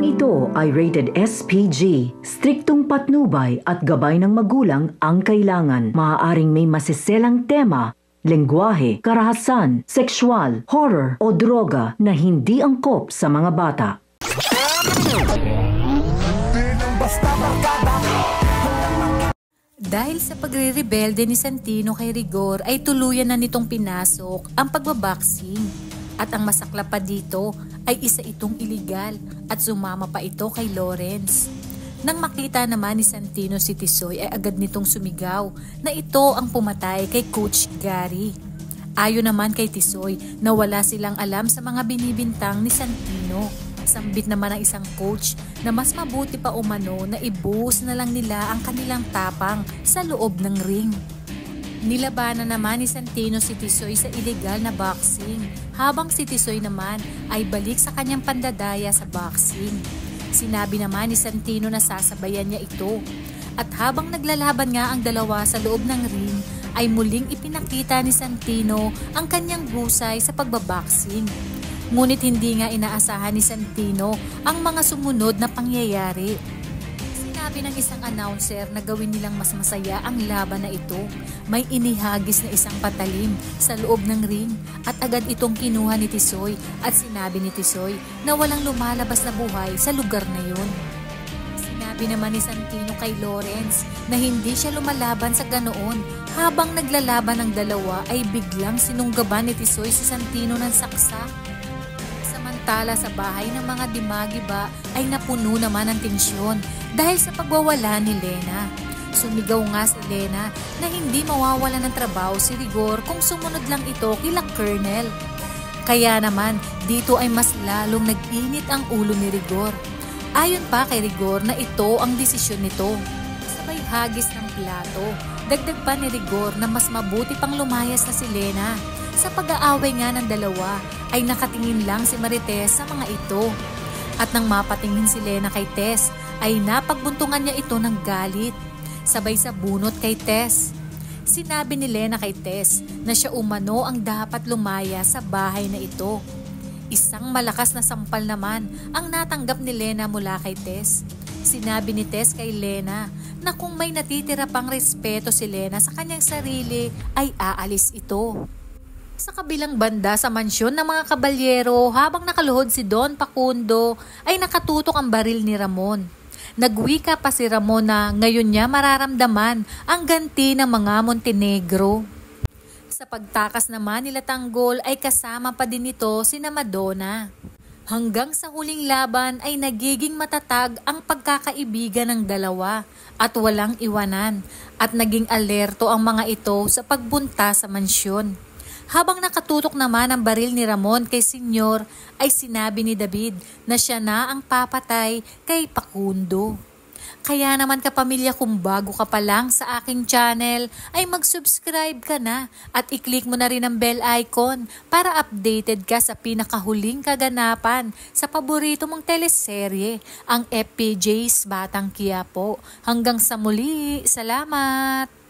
Programang ito ay rated SPG. Striktong patnubay at gabay ng magulang ang kailangan. Maaaring may masiselang tema, lengguwahe, karahasan, sexual, horror o droga na hindi angkop sa mga bata. Dahil sa pagre-rebelde ni Santino kay Rigor ay tuluyan na nitong pinasok ang pagbaboxing. At ang masaklap pa dito ay isa itong iligal at sumama pa ito kay Lawrence. Nang makita naman ni Santino si Tisoy ay agad nitong sumigaw na ito ang pumatay kay Coach Gary. Ayon naman kay Tisoy na wala silang alam sa mga binibintang ni Santino. Sambit naman ang isang coach na mas mabuti pa umano na ibuhos na lang nila ang kanilang tapang sa loob ng ring. Nilabanan naman ni Santino si Tisoy sa illegal na boxing, habang si Tisoy naman ay balik sa kanyang pandadaya sa boxing. Sinabi naman ni Santino na sasabayan niya ito. At habang naglalaban nga ang dalawa sa loob ng ring, ay muling ipinakita ni Santino ang kanyang husay sa pagbaboxing. Ngunit hindi nga inaasahan ni Santino ang mga sumunod na pangyayari. Sinabi ng isang announcer na gawin nilang mas masaya ang laban na ito. May inihagis na isang patalim sa loob ng ring at agad itong kinuha ni Tisoy at sinabi ni Tisoy na walang lumalabas na buhay sa lugar na yun. Sinabi naman ni Santino kay Lawrence na hindi siya lumalaban sa ganoon. Habang naglalaban ang dalawa ay biglang sinunggaban ni Tisoy si Santino ng saksak. Samantala sa bahay ng mga dimagiba ay napuno naman ng tensyon dahil sa pagwawala ni Lena. Sumigaw nga si Lena na hindi mawawala ng trabaho si Rigor kung sumunod lang ito kila Colonel. Kaya naman dito ay mas lalong nag-init ang ulo ni Rigor. Ayon pa kay Rigor na ito ang desisyon nito. Sabay hagis ng plato, dagdag pa ni Rigor na mas mabuti pang lumayas na si Lena. Sa pag-aaway nga ng dalawa ay nakatingin lang si Marites sa mga ito. At nang mapatingin si Lena kay Tess ay napagbuntungan niya ito ng galit. Sabay sa bunot kay Tess. Sinabi ni Lena kay Tess na siya umano ang dapat lumaya sa bahay na ito. Isang malakas na sampal naman ang natanggap ni Lena mula kay Tess. Sinabi ni Tess kay Lena na kung may natitira pang respeto si Lena sa kanyang sarili ay aalis ito. Sa kabilang banda sa mansyon ng mga kabalyero habang nakaluhod si Don Facundo ay nakatutok ang baril ni Ramon. Nagwika pa si Ramon na ngayon niya mararamdaman ang ganti ng mga Montenegro. Sa pagtakas naman nila Tanggol ay kasama pa din ito sina Madonna. Hanggang sa huling laban ay nagiging matatag ang pagkakaibigan ng dalawa at walang iwanan at naging alerto ang mga ito sa pagbunta sa mansyon. Habang nakatutok naman ang baril ni Ramon kay Senyor ay sinabi ni David na siya na ang papatay kay Facundo. Kaya naman kapamilya kung bago ka pa lang sa aking channel ay mag-subscribe ka na at i-click mo na rin ang bell icon para updated ka sa pinakahuling kaganapan sa paborito mong teleserye, ang FPJ's Batang Quiapo. Hanggang sa muli, salamat!